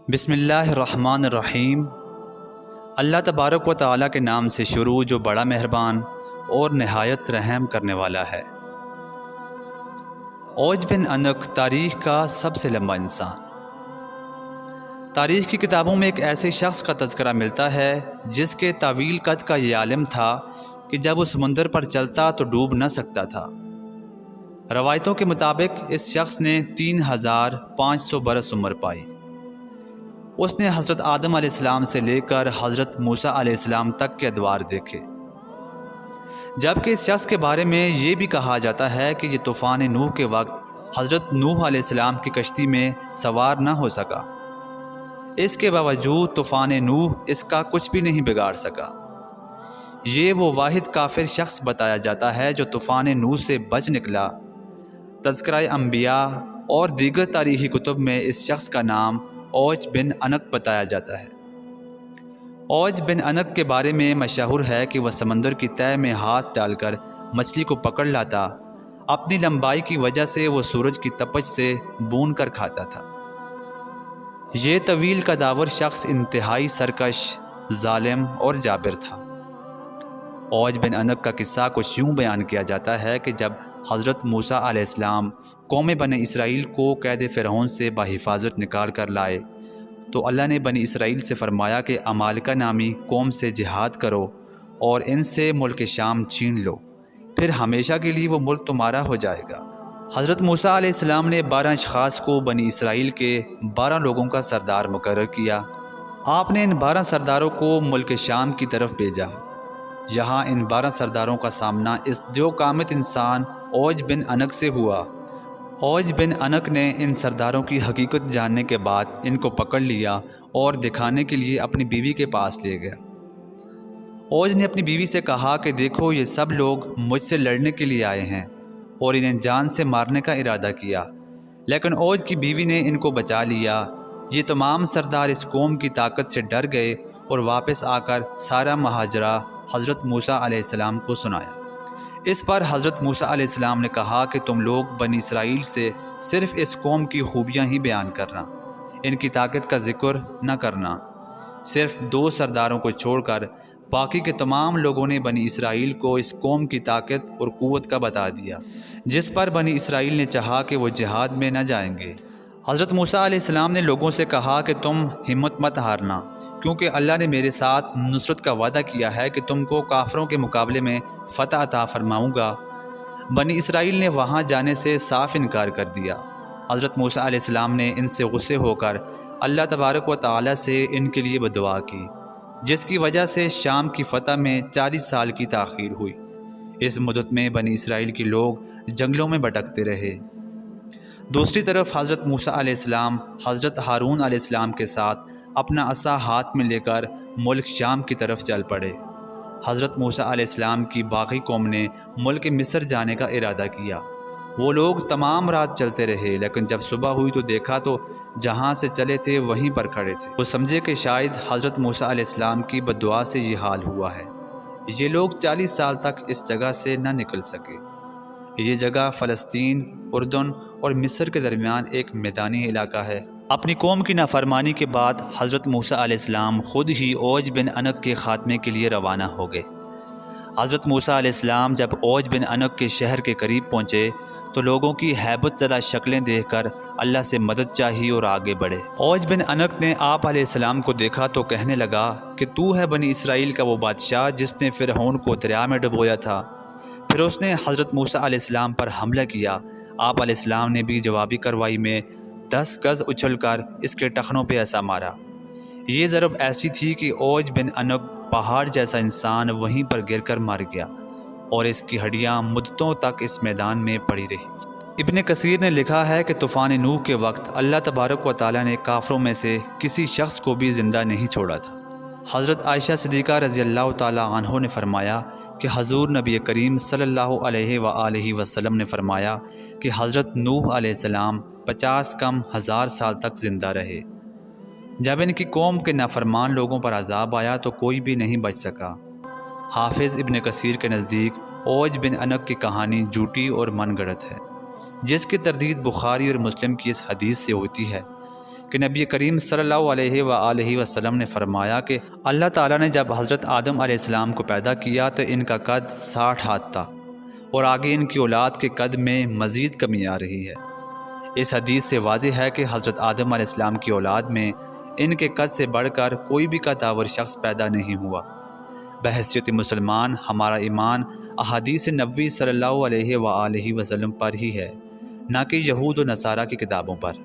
بسم اللہ الرحمن الرحیم۔ اللہ تبارک و تعالیٰ کے نام سے شروع جو بڑا مہربان اور نہایت رحم کرنے والا ہے۔ اوج بن عنق تاریخ کا سب سے لمبا انسان۔ تاریخ کی کتابوں میں ایک ایسے شخص کا تذکرہ ملتا ہے جس کے طویل قد کا یہ عالم تھا کہ جب وہ سمندر پر چلتا تو ڈوب نہ سکتا تھا۔ روایتوں کے مطابق اس شخص نے 3500 برس عمر پائی۔ اس نے حضرت آدم علیہ السلام سے لے کر حضرت موسیٰ علیہ السلام تک کے ادوار دیکھے، جبکہ اس شخص کے بارے میں یہ بھی کہا جاتا ہے کہ یہ طوفان نوح کے وقت حضرت نوح علیہ السلام کی کشتی میں سوار نہ ہو سکا۔ اس کے باوجود طوفان نوح اس کا کچھ بھی نہیں بگاڑ سکا۔ یہ وہ واحد کافر شخص بتایا جاتا ہے جو طوفان نوح سے بچ نکلا۔ تذکرہ انبیاء اور دیگر تاریخی کتب میں اس شخص کا نام اوج بن عنق بتایا جاتا ہے۔ اوج بن عنق کے بارے میں مشہور ہے کہ وہ سمندر کی تہہ میں ہاتھ ڈال کر مچھلی کو پکڑ لاتا۔ اپنی لمبائی کی وجہ سے وہ سورج کی تپش سے بون کر کھاتا تھا۔ یہ طویل قداور شخص انتہائی سرکش، ظالم اور جابر تھا۔ اوج بن عنق کا قصہ کچھ یوں بیان کیا جاتا ہے کہ جب حضرت موسیٰ علیہ السلام قوم بنی اسرائیل کو قید فرعون سے بحفاظت نکال کر لائے تو اللہ نے بنی اسرائیل سے فرمایا کہ عمالقہ نامی قوم سے جہاد کرو اور ان سے ملک شام چھین لو، پھر ہمیشہ کے لیے وہ ملک تمہارا ہو جائے گا۔ حضرت موسیٰ علیہ السلام نے 12 اشخاص کو بنی اسرائیل کے 12 لوگوں کا سردار مقرر کیا۔ آپ نے ان 12 سرداروں کو ملک شام کی طرف بھیجا۔ یہاں ان 12 سرداروں کا سامنا اس دیو قامت انسان اوج بن عنق سے ہوا۔ اوج بن عنق نے ان سرداروں کی حقیقت جاننے کے بعد ان کو پکڑ لیا اور دکھانے کے لیے اپنی بیوی کے پاس لے گیا۔ اوج نے اپنی بیوی سے کہا کہ دیکھو، یہ سب لوگ مجھ سے لڑنے کے لیے آئے ہیں اور انہیں جان سے مارنے کا ارادہ کیا، لیکن اوج کی بیوی نے ان کو بچا لیا۔ یہ تمام سردار اس قوم کی طاقت سے ڈر گئے اور واپس آ کر سارا ماجرا حضرت موسیٰ علیہ السلام کو سنایا۔ اس پر حضرت موسیٰ علیہ السلام نے کہا کہ تم لوگ بنی اسرائیل سے صرف اس قوم کی خوبیاں ہی بیان کرنا، ان کی طاقت کا ذکر نہ کرنا۔ صرف 2 سرداروں کو چھوڑ کر باقی کے تمام لوگوں نے بنی اسرائیل کو اس قوم کی طاقت اور قوت کا بتا دیا، جس پر بنی اسرائیل نے چاہا کہ وہ جہاد میں نہ جائیں گے۔ حضرت موسیٰ علیہ السلام نے لوگوں سے کہا کہ تم ہمت مت ہارنا، کیونکہ اللہ نے میرے ساتھ نصرت کا وعدہ کیا ہے کہ تم کو کافروں کے مقابلے میں فتح عطا فرماؤں گا۔ بنی اسرائیل نے وہاں جانے سے صاف انکار کر دیا۔ حضرت موسیٰ علیہ السلام نے ان سے غصے ہو کر اللہ تبارک و تعالیٰ سے ان کے لیے بدعا کی، جس کی وجہ سے شام کی فتح میں 40 سال کی تاخیر ہوئی۔ اس مدت میں بنی اسرائیل کے لوگ جنگلوں میں بھٹکتے رہے۔ دوسری طرف حضرت موسیٰ علیہ السلام حضرت ہارون علیہ السلام کے ساتھ اپنا عصا ہاتھ میں لے کر ملک شام کی طرف چل پڑے۔ حضرت موسیٰ علیہ السلام کی باقی قوم نے ملک مصر جانے کا ارادہ کیا۔ وہ لوگ تمام رات چلتے رہے، لیکن جب صبح ہوئی تو دیکھا تو جہاں سے چلے تھے وہیں پر کھڑے تھے۔ وہ سمجھے کہ شاید حضرت موسیٰ علیہ السلام کی بددعا سے یہ حال ہوا ہے۔ یہ لوگ 40 سال تک اس جگہ سے نہ نکل سکے۔ یہ جگہ فلسطین، اردن اور مصر کے درمیان ایک میدانی علاقہ ہے۔ اپنی قوم کی نافرمانی کے بعد حضرت موسیٰ علیہ السلام خود ہی اوج بن عنق کے خاتمے کے لیے روانہ ہو گئے۔ حضرت موسیٰ علیہ السلام جب اوج بن عنق کے شہر کے قریب پہنچے تو لوگوں کی ہیبت زدہ شکلیں دیکھ کر اللہ سے مدد چاہی اور آگے بڑھے۔ اوج بن عنق نے آپ علیہ السلام کو دیکھا تو کہنے لگا کہ تو ہے بنی اسرائیل کا وہ بادشاہ جس نے فرعون کو دریا میں ڈبویا تھا۔ پھر اس نے حضرت موسیٰ علیہ السلام پر حملہ کیا۔ آپ علیہ السلام نے بھی جوابی کارروائی میں 10 گز اچھل کر اس کے ٹخنوں پہ ایسا مارا۔ یہ ضرب ایسی تھی کہ اوج بن عنق پہاڑ جیسا انسان وہیں پر گر کر مر گیا اور اس کی ہڈیاں مدتوں تک اس میدان میں پڑی رہی۔ ابن کثیر نے لکھا ہے کہ طوفان نوح کے وقت اللہ تبارک و تعالیٰ نے کافروں میں سے کسی شخص کو بھی زندہ نہیں چھوڑا تھا۔ حضرت عائشہ صدیقہ رضی اللہ تعالیٰ عنہ نے فرمایا کہ حضور نبی کریم صلی اللہ علیہ وآلہ وسلم نے فرمایا کہ حضرت نوح علیہ السلام 50 کم 1000 سال تک زندہ رہے۔ جب ان کی قوم کے نافرمان لوگوں پر عذاب آیا تو کوئی بھی نہیں بچ سکا۔ حافظ ابن کثیر کے نزدیک اوج بن عنق کی کہانی جھوٹی اور من گڑت ہے، جس کی تردید بخاری اور مسلم کی اس حدیث سے ہوتی ہے کہ نبی کریم صلی اللہ علیہ وآلہ وسلم نے فرمایا کہ اللہ تعالیٰ نے جب حضرت آدم علیہ السلام کو پیدا کیا تو ان کا قد 60 ہاتھ تھا، اور آگے ان کی اولاد کے قد میں مزید کمی آ رہی ہے۔ اس حدیث سے واضح ہے کہ حضرت آدم علیہ السلام کی اولاد میں ان کے قد سے بڑھ کر کوئی بھی قدور شخص پیدا نہیں ہوا۔ بحیثیت مسلمان ہمارا ایمان احادیث نبوی صلی اللہ علیہ وآلہ وسلم پر ہی ہے، نہ کہ یہود و نصارہ کی کتابوں پر۔